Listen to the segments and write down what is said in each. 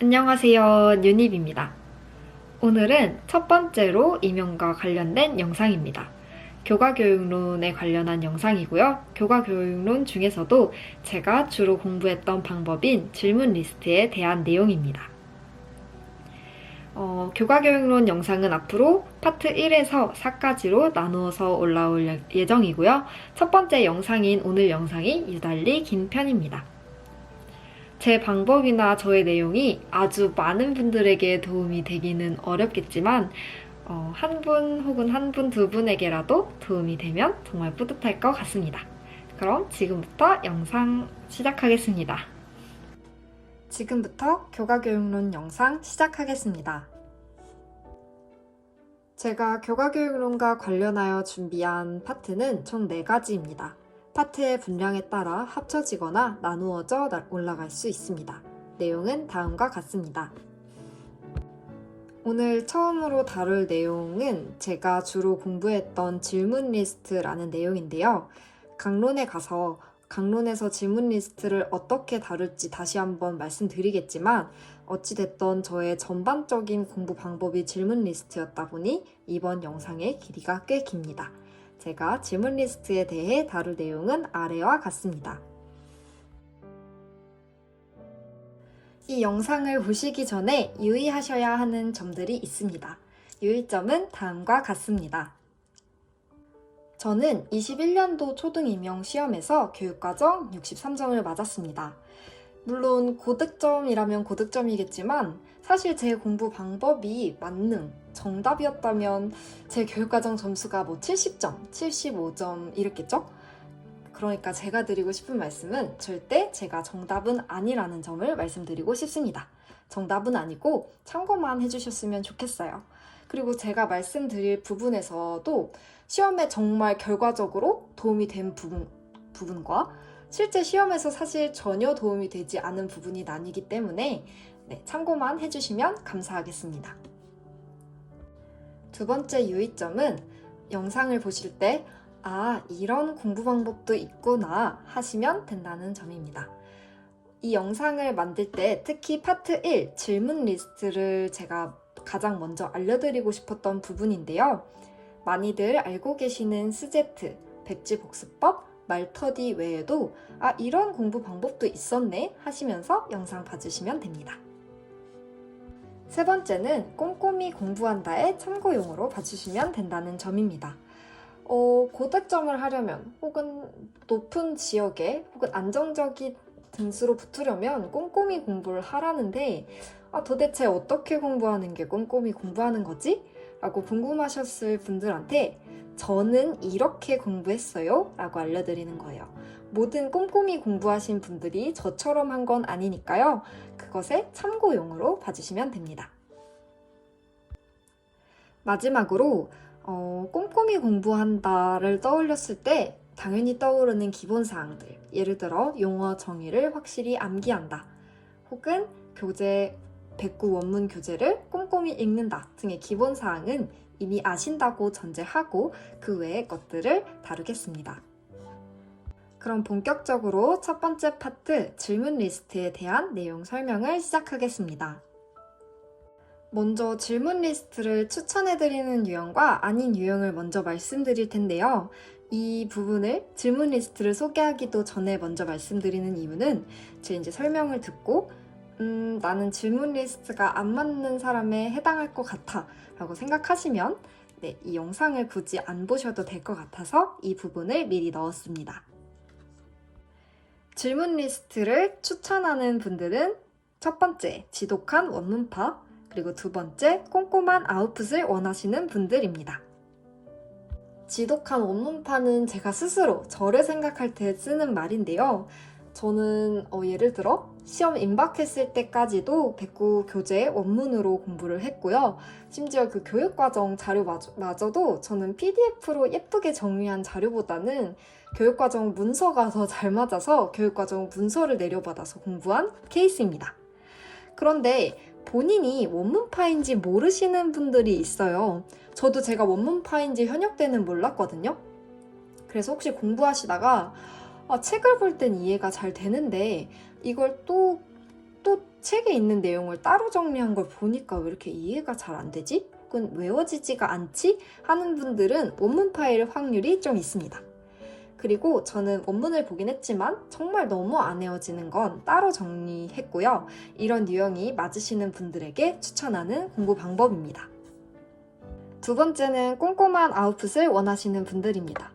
안녕하세요. 유닙입니다. 오늘은 첫 번째로 임용과 관련된 영상입니다. 교과교육론에 관련한 영상이고요. 교과교육론 중에서도 제가 주로 공부했던 방법인 질문 리스트에 대한 내용입니다. 교과교육론 영상은 앞으로 파트 1에서 4까지로 나누어서 올라올 예정이고요. 첫 번째 영상인 오늘 영상이 유달리 긴 편입니다. 제 방법이나 저의 내용이 아주 많은 분들에게 도움이 되기는 어렵겠지만 한 분 혹은 한 분, 두 분에게라도 도움이 되면 정말 뿌듯할 것 같습니다. 그럼 지금부터 영상 시작하겠습니다. 지금부터 교과교육론 영상 시작하겠습니다. 제가 교과교육론과 관련하여 준비한 파트는 총 4가지입니다. 파트의 분량에 따라 합쳐지거나 나누어져 올라갈 수 있습니다. 내용은 다음과 같습니다. 오늘 처음으로 다룰 내용은 제가 주로 공부했던 질문 리스트라는 내용인데요. 강론에 가서 강론에서 질문 리스트를 어떻게 다룰지 다시 한번 말씀드리겠지만 어찌됐던 저의 전반적인 공부 방법이 질문 리스트였다 보니 이번 영상의 길이가 꽤 깁니다. 제가 질문 리스트에 대해 다룰 내용은 아래와 같습니다. 이 영상을 보시기 전에 유의하셔야 하는 점들이 있습니다. 유의점은 다음과 같습니다. 저는 21년도 초등임용 시험에서 교육과정 63점을 맞았습니다. 물론 고득점이라면 고득점이겠지만 사실 제 공부 방법이 만능, 정답이었다면 제 교육과정 점수가 70점, 75점 이랬겠죠? 그러니까 제가 드리고 싶은 말씀은 절대 제가 정답은 아니라는 점을 말씀드리고 싶습니다. 정답은 아니고 참고만 해주셨으면 좋겠어요. 그리고 제가 말씀드릴 부분에서도 시험에 정말 결과적으로 도움이 된 부분과 실제 시험에서 사실 전혀 도움이 되지 않은 부분이 나뉘기 때문에 참고만 해주시면 감사하겠습니다. 두 번째 유의점은 영상을 보실 때 이런 공부 방법도 있구나 하시면 된다는 점입니다. 이 영상을 만들 때 특히 파트 1 질문 리스트를 제가 가장 먼저 알려드리고 싶었던 부분인데요. 많이들 알고 계시는 스제트, 백지 복습법, 말터디 외에도 이런 공부 방법도 있었네 하시면서 영상 봐주시면 됩니다. 세 번째는 꼼꼼히 공부한다의 참고용으로 봐주시면 된다는 점입니다. 고득점을 하려면 혹은 높은 지역에 혹은 안정적인 등수로 붙으려면 꼼꼼히 공부를 하라는데 도대체 어떻게 공부하는 게 꼼꼼히 공부하는 거지? 라고 궁금하셨을 분들한테 저는 이렇게 공부했어요 라고 알려드리는 거예요. 모든 꼼꼼히 공부하신 분들이 저처럼 한 건 아니니까요. 그것의 참고용으로 봐주시면 됩니다. 마지막으로 꼼꼼히 공부한다를 떠올렸을 때 당연히 떠오르는 기본사항들, 예를 들어 용어 정의를 확실히 암기한다, 혹은 교재, 백구 원문 교재를 꼼꼼히 읽는다 등의 기본사항은 이미 아신다고 전제하고 그 외의 것들을 다루겠습니다. 그럼 본격적으로 첫 번째 파트 질문 리스트에 대한 내용 설명을 시작하겠습니다. 먼저 질문 리스트를 추천해드리는 유형과 아닌 유형을 먼저 말씀드릴 텐데요. 이 부분을 질문 리스트를 소개하기도 전에 먼저 말씀드리는 이유는 제 이제 설명을 듣고 나는 질문 리스트가 안 맞는 사람에 해당할 것 같아 라고 생각하시면 이 영상을 굳이 안 보셔도 될 것 같아서 이 부분을 미리 넣었습니다. 질문 리스트를 추천하는 분들은 첫 번째, 지독한 원문파, 그리고 두 번째, 꼼꼼한 아웃풋을 원하시는 분들입니다. 지독한 원문파는 제가 스스로 저를 생각할 때 쓰는 말인데요. 저는 예를 들어 시험 임박했을 때까지도 백구 교재 원문으로 공부를 했고요. 심지어 그 교육과정 자료마저도 저는 PDF로 예쁘게 정리한 자료보다는 교육과정 문서가 더 잘 맞아서 교육과정 문서를 내려받아서 공부한 케이스입니다. 그런데 본인이 원문파인지 모르시는 분들이 있어요. 저도 제가 원문파인지 현역 때는 몰랐거든요. 그래서 혹시 공부하시다가 책을 볼 땐 이해가 잘 되는데 이걸 또 책에 있는 내용을 따로 정리한 걸 보니까 왜 이렇게 이해가 잘 안 되지? 혹은 외워지지가 않지? 하는 분들은 원문 파일 확률이 좀 있습니다. 그리고 저는 원문을 보긴 했지만 정말 너무 안 외워지는 건 따로 정리했고요. 이런 유형이 맞으시는 분들에게 추천하는 공부 방법입니다. 두 번째는 꼼꼼한 아웃풋을 원하시는 분들입니다.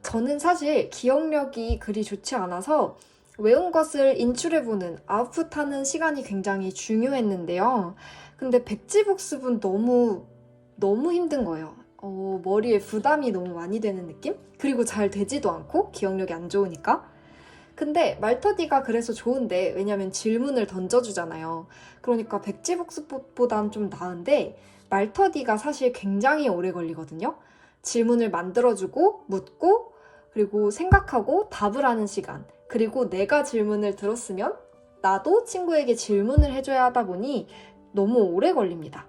저는 사실 기억력이 그리 좋지 않아서 외운 것을 인출해보는 아웃풋하는 시간이 굉장히 중요했는데요. 근데 백지복습은 너무 힘든 거예요. 머리에 부담이 너무 많이 되는 느낌? 그리고 잘 되지도 않고 기억력이 안 좋으니까. 근데 말터디가 그래서 좋은데 왜냐면 질문을 던져주잖아요. 그러니까 백지복습보단 좀 나은데 말터디가 사실 굉장히 오래 걸리거든요. 질문을 만들어주고 묻고 그리고 생각하고 답을 하는 시간, 그리고 내가 질문을 들었으면 나도 친구에게 질문을 해줘야 하다 보니 너무 오래 걸립니다.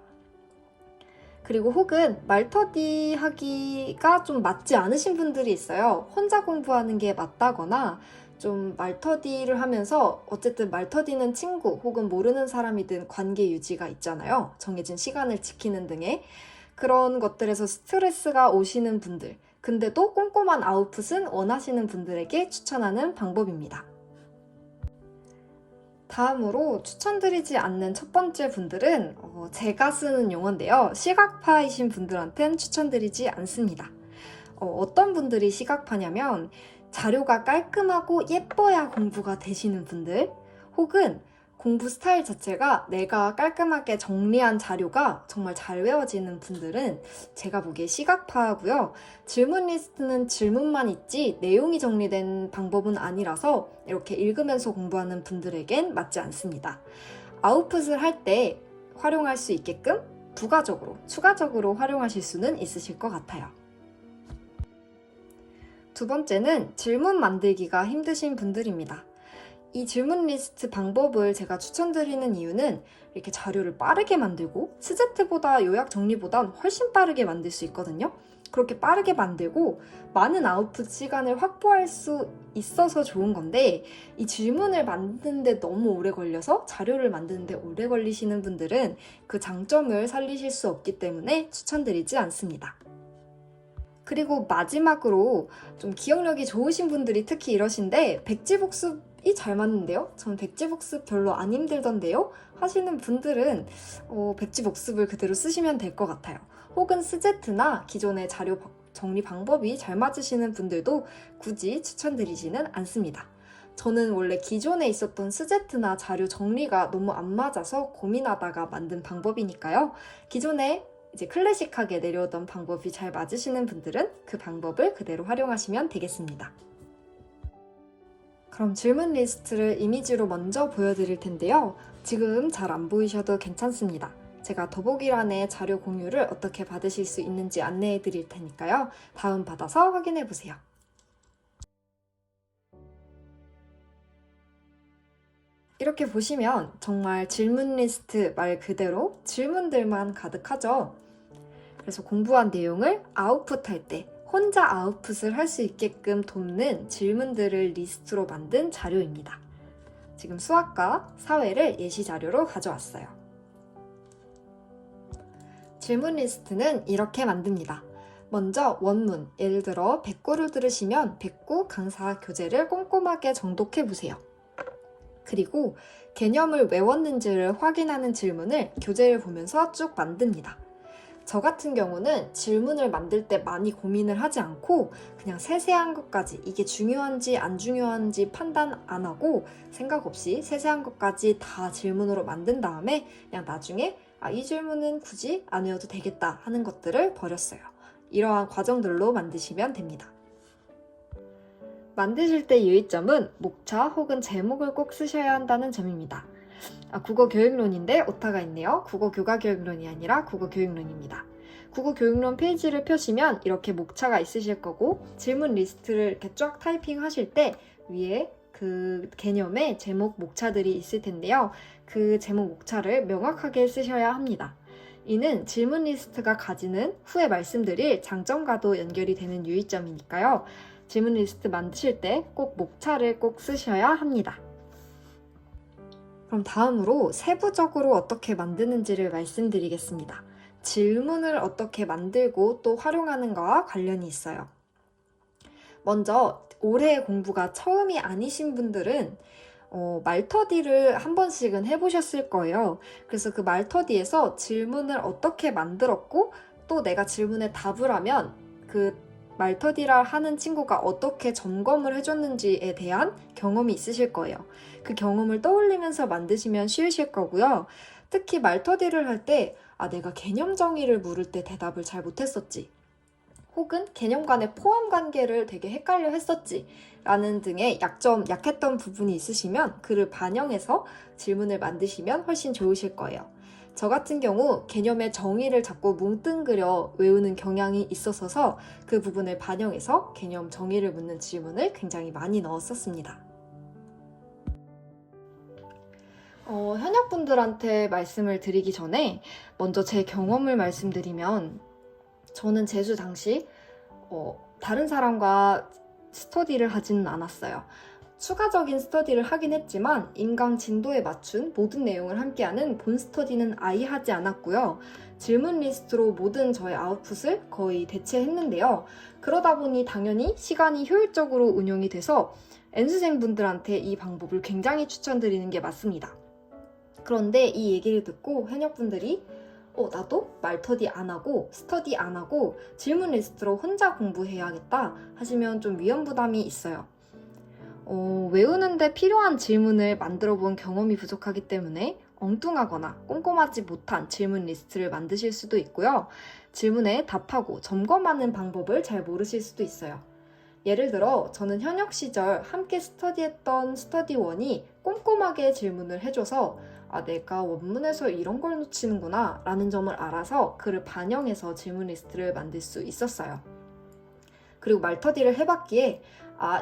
그리고 혹은 말터디 하기가 좀 맞지 않으신 분들이 있어요. 혼자 공부하는 게 맞다거나 좀 말터디를 하면서 어쨌든 말터디는 친구 혹은 모르는 사람이든 관계 유지가 있잖아요. 정해진 시간을 지키는 등의 그런 것들에서 스트레스가 오시는 분들, 근데도 꼼꼼한 아웃풋은 원하시는 분들에게 추천하는 방법입니다. 다음으로 추천드리지 않는 첫 번째 분들은 제가 쓰는 용어인데요. 시각파이신 분들한텐 추천드리지 않습니다. 어떤 분들이 시각파냐면 자료가 깔끔하고 예뻐야 공부가 되시는 분들, 혹은 공부 스타일 자체가 내가 깔끔하게 정리한 자료가 정말 잘 외워지는 분들은 제가 보기에 시각파고요. 질문 리스트는 질문만 있지 내용이 정리된 방법은 아니라서 이렇게 읽으면서 공부하는 분들에겐 맞지 않습니다. 아웃풋을 할 때 활용할 수 있게끔 부가적으로, 추가적으로 활용하실 수는 있으실 것 같아요. 두 번째는 질문 만들기가 힘드신 분들입니다. 이 질문 리스트 방법을 제가 추천드리는 이유는 이렇게 자료를 빠르게 만들고 스제트보다 요약 정리보단 훨씬 빠르게 만들 수 있거든요. 그렇게 빠르게 만들고 많은 아웃풋 시간을 확보할 수 있어서 좋은 건데, 이 질문을 만드는데 너무 오래 걸려서 자료를 만드는데 오래 걸리시는 분들은 그 장점을 살리실 수 없기 때문에 추천드리지 않습니다. 그리고 마지막으로 좀 기억력이 좋으신 분들이 특히 이러신데 백지복습이 잘 맞는데요? 전 백지복습 별로 안 힘들던데요? 하시는 분들은 백지복습을 그대로 쓰시면 될 것 같아요. 혹은 스제트나 기존의 자료 정리 방법이 잘 맞으시는 분들도 굳이 추천드리지는 않습니다. 저는 원래 기존에 있었던 스제트나 자료 정리가 너무 안 맞아서 고민하다가 만든 방법이니까요. 기존에 이제 클래식하게 내려오던 방법이 잘 맞으시는 분들은 그 방법을 그대로 활용하시면 되겠습니다. 그럼 질문 리스트를 이미지로 먼저 보여드릴 텐데요. 지금 잘 안 보이셔도 괜찮습니다. 제가 더보기란에 자료 공유를 어떻게 받으실 수 있는지 안내해 드릴 테니까요. 다운받아서 확인해 보세요. 이렇게 보시면 정말 질문 리스트 말 그대로 질문들만 가득하죠. 그래서 공부한 내용을 아웃풋할 때 혼자 아웃풋을 할 수 있게끔 돕는 질문들을 리스트로 만든 자료입니다. 지금 수학과 사회를 예시 자료로 가져왔어요. 질문 리스트는 이렇게 만듭니다. 먼저 원문, 예를 들어 백구를 들으시면 백구 강사 교재를 꼼꼼하게 정독해 보세요. 그리고 개념을 외웠는지를 확인하는 질문을 교재를 보면서 쭉 만듭니다. 저 같은 경우는 질문을 만들 때 많이 고민을 하지 않고 그냥 세세한 것까지, 이게 중요한지 안 중요한지 판단 안 하고 생각 없이 세세한 것까지 다 질문으로 만든 다음에 그냥 나중에 이 질문은 굳이 안 외워도 되겠다 하는 것들을 버렸어요. 이러한 과정들로 만드시면 됩니다. 만드실 때 유의점은 목차 혹은 제목을 꼭 쓰셔야 한다는 점입니다. 국어 교육론인데 오타가 있네요. 국어 교과 교육론이 아니라 국어 교육론입니다. 국어 교육론 페이지를 펴시면 이렇게 목차가 있으실 거고, 질문 리스트를 이렇게 쫙 타이핑 하실 때 위에 그 개념의 제목 목차들이 있을 텐데요. 그 제목 목차를 명확하게 쓰셔야 합니다. 이는 질문 리스트가 가지는 후에 말씀드릴 장점과도 연결이 되는 유의점이니까요. 질문 리스트 만드실 때 꼭 목차를 꼭 쓰셔야 합니다. 그럼 다음으로 세부적으로 어떻게 만드는지를 말씀드리겠습니다. 질문을 어떻게 만들고 또 활용하는가와 관련이 있어요. 먼저 올해 공부가 처음이 아니신 분들은 말터디를 한 번씩은 해보셨을 거예요. 그래서 그 말터디에서 질문을 어떻게 만들었고 또 내가 질문에 답을 하면 그 말터디를 하는 친구가 어떻게 점검을 해줬는지에 대한 경험이 있으실 거예요. 그 경험을 떠올리면서 만드시면 쉬우실 거고요. 특히 말터디를 할 때 내가 개념 정의를 물을 때 대답을 잘 못했었지. 혹은 개념 간의 포함 관계를 되게 헷갈려 했었지 라는 등의 약했던 부분이 있으시면 그를 반영해서 질문을 만드시면 훨씬 좋으실 거예요. 저 같은 경우 개념의 정의를 자꾸 뭉뚱그려 외우는 경향이 있어서 그 부분을 반영해서 개념 정의를 묻는 질문을 굉장히 많이 넣었었습니다. 현역분들한테 말씀을 드리기 전에 먼저 제 경험을 말씀드리면 저는 재수 당시 다른 사람과 스터디를 하지는 않았어요. 추가적인 스터디를 하긴 했지만 인강 진도에 맞춘 모든 내용을 함께하는 본 스터디는 아예 하지 않았고요. 질문 리스트로 모든 저의 아웃풋을 거의 대체했는데요. 그러다 보니 당연히 시간이 효율적으로 운용이 돼서 N수생분들한테 이 방법을 굉장히 추천드리는 게 맞습니다. 그런데 이 얘기를 듣고 현역분들이 나도 말터디 안 하고 스터디 안 하고 질문 리스트로 혼자 공부해야겠다 하시면 좀 위험 부담이 있어요. 외우는데 필요한 질문을 만들어 본 경험이 부족하기 때문에 엉뚱하거나 꼼꼼하지 못한 질문 리스트를 만드실 수도 있고요. 질문에 답하고 점검하는 방법을 잘 모르실 수도 있어요. 예를 들어 저는 현역 시절 함께 스터디했던 스터디원이 꼼꼼하게 질문을 해줘서 내가 원문에서 이런 걸 놓치는구나 라는 점을 알아서 그를 반영해서 질문 리스트를 만들 수 있었어요. 그리고 말터디를 해봤기에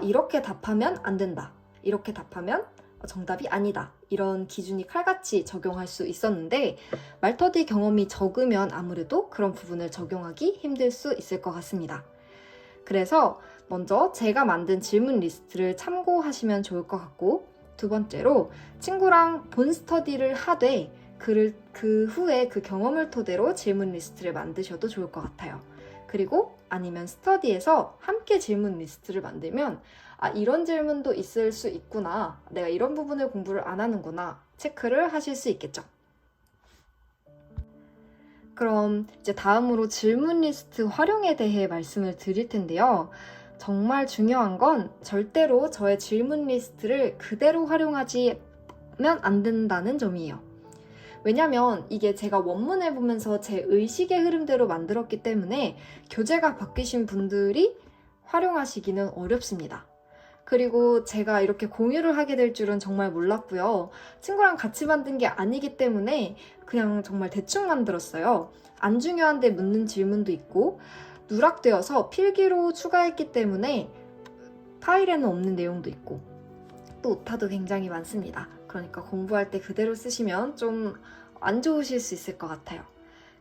이렇게 답하면 안 된다. 이렇게 답하면 정답이 아니다. 이런 기준이 칼같이 적용할 수 있었는데 말터디 경험이 적으면 아무래도 그런 부분을 적용하기 힘들 수 있을 것 같습니다. 그래서 먼저 제가 만든 질문 리스트를 참고하시면 좋을 것 같고 두 번째로 친구랑 본 스터디를 하되 그 후에 그 경험을 토대로 질문 리스트를 만드셔도 좋을 것 같아요. 그리고 아니면 스터디에서 함께 질문 리스트를 만들면 이런 질문도 있을 수 있구나. 내가 이런 부분을 공부를 안 하는구나. 체크를 하실 수 있겠죠. 그럼 이제 다음으로 질문 리스트 활용에 대해 말씀을 드릴 텐데요. 정말 중요한 건 절대로 저의 질문 리스트를 그대로 활용하면 안 된다는 점이에요. 왜냐면 이게 제가 원문을 보면서 제 의식의 흐름대로 만들었기 때문에 교재가 바뀌신 분들이 활용하시기는 어렵습니다. 그리고 제가 이렇게 공유를 하게 될 줄은 정말 몰랐고요. 친구랑 같이 만든 게 아니기 때문에 그냥 정말 대충 만들었어요. 안 중요한데 묻는 질문도 있고 누락되어서 필기로 추가했기 때문에 파일에는 없는 내용도 있고 또 오타도 굉장히 많습니다. 그러니까 공부할 때 그대로 쓰시면 좀 안 좋으실 수 있을 것 같아요.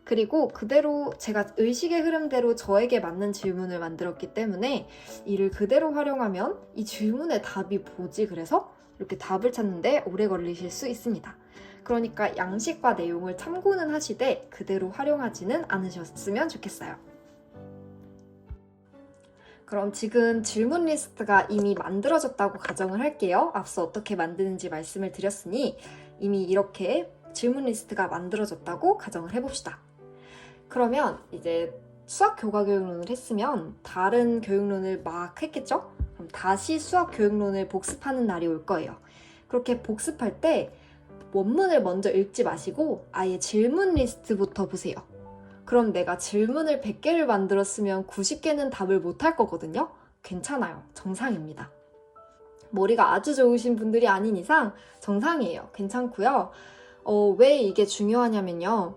그리고 그대로 제가 의식의 흐름대로 저에게 맞는 질문을 만들었기 때문에 이를 그대로 활용하면 이 질문의 답이 뭐지? 그래서 이렇게 답을 찾는데 오래 걸리실 수 있습니다. 그러니까 양식과 내용을 참고는 하시되 그대로 활용하지는 않으셨으면 좋겠어요. 그럼 지금 질문 리스트가 이미 만들어졌다고 가정을 할게요. 앞서 어떻게 만드는지 말씀을 드렸으니 이미 이렇게 질문 리스트가 만들어졌다고 가정을 해봅시다. 그러면 이제 수학 교과 교육론을 했으면 다른 교육론을 막 했겠죠? 그럼 다시 수학 교육론을 복습하는 날이 올 거예요. 그렇게 복습할 때 원문을 먼저 읽지 마시고 아예 질문 리스트부터 보세요. 그럼 내가 질문을 100개를 만들었으면 90개는 답을 못할 거거든요? 괜찮아요. 정상입니다. 머리가 아주 좋으신 분들이 아닌 이상 정상이에요. 괜찮고요. 왜 이게 중요하냐면요.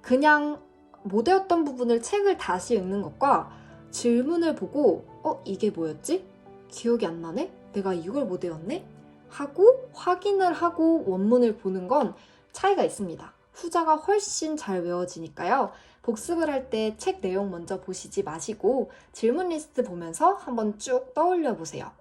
그냥 못 외웠던 부분을 책을 다시 읽는 것과 질문을 보고 이게 뭐였지? 기억이 안 나네? 내가 이걸 못 외웠네? 하고 확인을 하고 원문을 보는 건 차이가 있습니다. 후자가 훨씬 잘 외워지니까요. 복습을 할 때 책 내용 먼저 보시지 마시고 질문 리스트 보면서 한번 쭉 떠올려 보세요.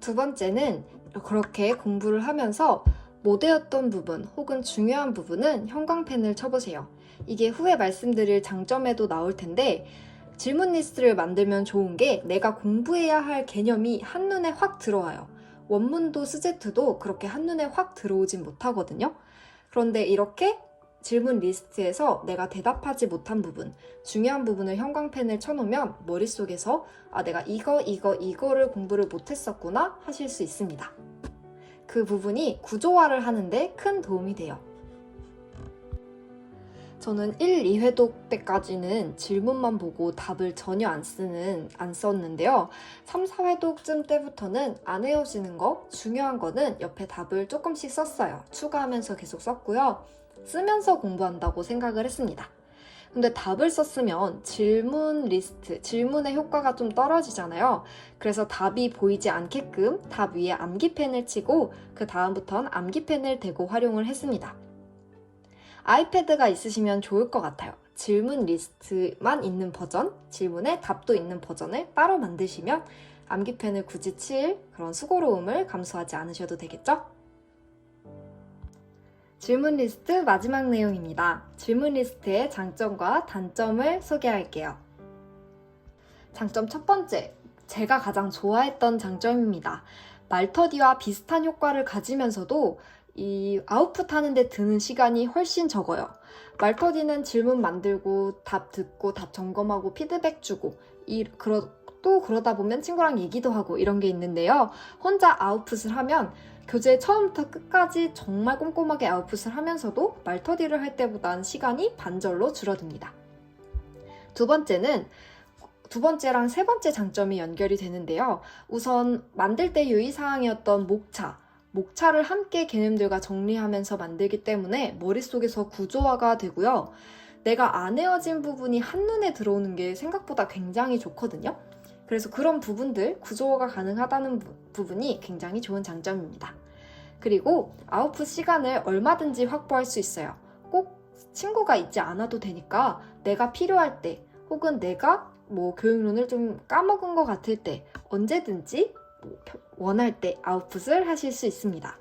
두 번째는 그렇게 공부를 하면서 못 외웠던 부분 혹은 중요한 부분은 형광펜을 쳐보세요. 이게 후에 말씀드릴 장점에도 나올 텐데 질문 리스트를 만들면 좋은 게 내가 공부해야 할 개념이 한눈에 확 들어와요. 원문도 스제트도 그렇게 한눈에 확 들어오진 못하거든요. 그런데 이렇게 질문 리스트에서 내가 대답하지 못한 부분, 중요한 부분을 형광펜을 쳐놓으면 머릿속에서 내가 이거를 공부를 못했었구나 하실 수 있습니다. 그 부분이 구조화를 하는데 큰 도움이 돼요. 저는 1, 2회독 때까지는 질문만 보고 답을 전혀 안 썼는데요. 3, 4회독쯤 때부터는 안 외워지는 거, 중요한 거는 옆에 답을 조금씩 썼어요. 추가하면서 계속 썼고요. 쓰면서 공부한다고 생각을 했습니다. 근데 답을 썼으면 질문 리스트, 질문의 효과가 좀 떨어지잖아요. 그래서 답이 보이지 않게끔 답 위에 암기펜을 치고 그 다음부터는 암기펜을 대고 활용을 했습니다. 아이패드가 있으시면 좋을 것 같아요. 질문 리스트만 있는 버전, 질문에 답도 있는 버전을 따로 만드시면 암기펜을 굳이 칠 그런 수고로움을 감수하지 않으셔도 되겠죠? 질문 리스트 마지막 내용입니다. 질문 리스트의 장점과 단점을 소개할게요. 장점 첫 번째, 제가 가장 좋아했던 장점입니다. 말터디와 비슷한 효과를 가지면서도 이 아웃풋 하는데 드는 시간이 훨씬 적어요. 말터디는 질문 만들고 답 듣고 답 점검하고 피드백 주고 또 그러다 보면 친구랑 얘기도 하고 이런 게 있는데요. 혼자 아웃풋을 하면 교재 처음부터 끝까지 정말 꼼꼼하게 아웃풋을 하면서도 말터디를 할 때보다는 시간이 반절로 줄어듭니다. 두 번째랑 세 번째 장점이 연결이 되는데요. 우선 만들 때 유의사항이었던 목차를 함께 개념들과 정리하면서 만들기 때문에 머릿속에서 구조화가 되고요. 내가 안 외워진 부분이 한눈에 들어오는 게 생각보다 굉장히 좋거든요. 그래서 그런 부분들, 구조화가 가능하다는 부분이 굉장히 좋은 장점입니다. 그리고 아웃풋 시간을 얼마든지 확보할 수 있어요. 꼭 친구가 있지 않아도 되니까 내가 필요할 때 혹은 내가 교육론을 좀 까먹은 것 같을 때 언제든지 원할 때 아웃풋을 하실 수 있습니다.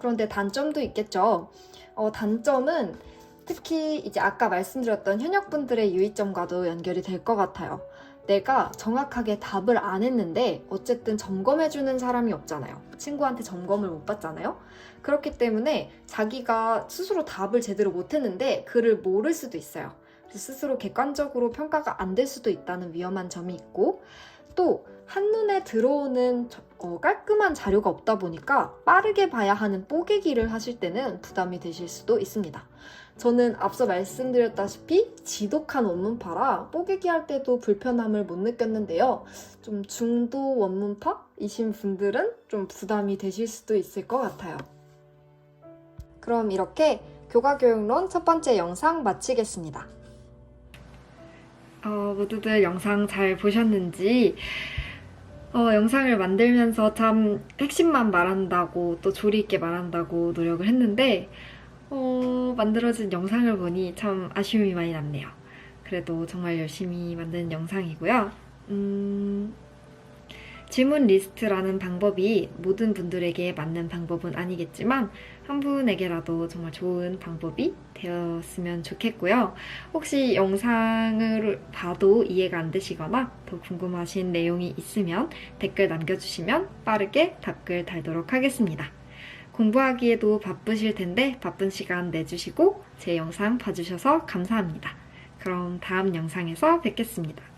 그런데 단점도 있겠죠. 단점은 특히 이제 아까 말씀드렸던 현역분들의 유의점과도 연결이 될 것 같아요. 내가 정확하게 답을 안 했는데 어쨌든 점검해주는 사람이 없잖아요. 친구한테 점검을 못 받잖아요. 그렇기 때문에 자기가 스스로 답을 제대로 못했는데 글을 모를 수도 있어요. 스스로 객관적으로 평가가 안 될 수도 있다는 위험한 점이 있고 또 한눈에 들어오는 깔끔한 자료가 없다 보니까 빠르게 봐야 하는 뽀개기를 하실 때는 부담이 되실 수도 있습니다. 저는 앞서 말씀드렸다시피 지독한 원문파라 뽀개기 할 때도 불편함을 못 느꼈는데요. 좀 중도 원문파이신 분들은 좀 부담이 되실 수도 있을 것 같아요. 그럼 이렇게 교과교육론 첫 번째 영상 마치겠습니다. 모두들 영상 잘 보셨는지 영상을 만들면서 참 핵심만 말한다고 또 조리 있게 말한다고 노력을 했는데 만들어진 영상을 보니 참 아쉬움이 많이 남네요. 그래도 정말 열심히 만든 영상이고요. 질문 리스트라는 방법이 모든 분들에게 맞는 방법은 아니겠지만 한 분에게라도 정말 좋은 방법이 되었으면 좋겠고요. 혹시 영상을 봐도 이해가 안 되시거나 더 궁금하신 내용이 있으면 댓글 남겨주시면 빠르게 답글 달도록 하겠습니다. 공부하기에도 바쁘실 텐데 바쁜 시간 내주시고 제 영상 봐주셔서 감사합니다. 그럼 다음 영상에서 뵙겠습니다.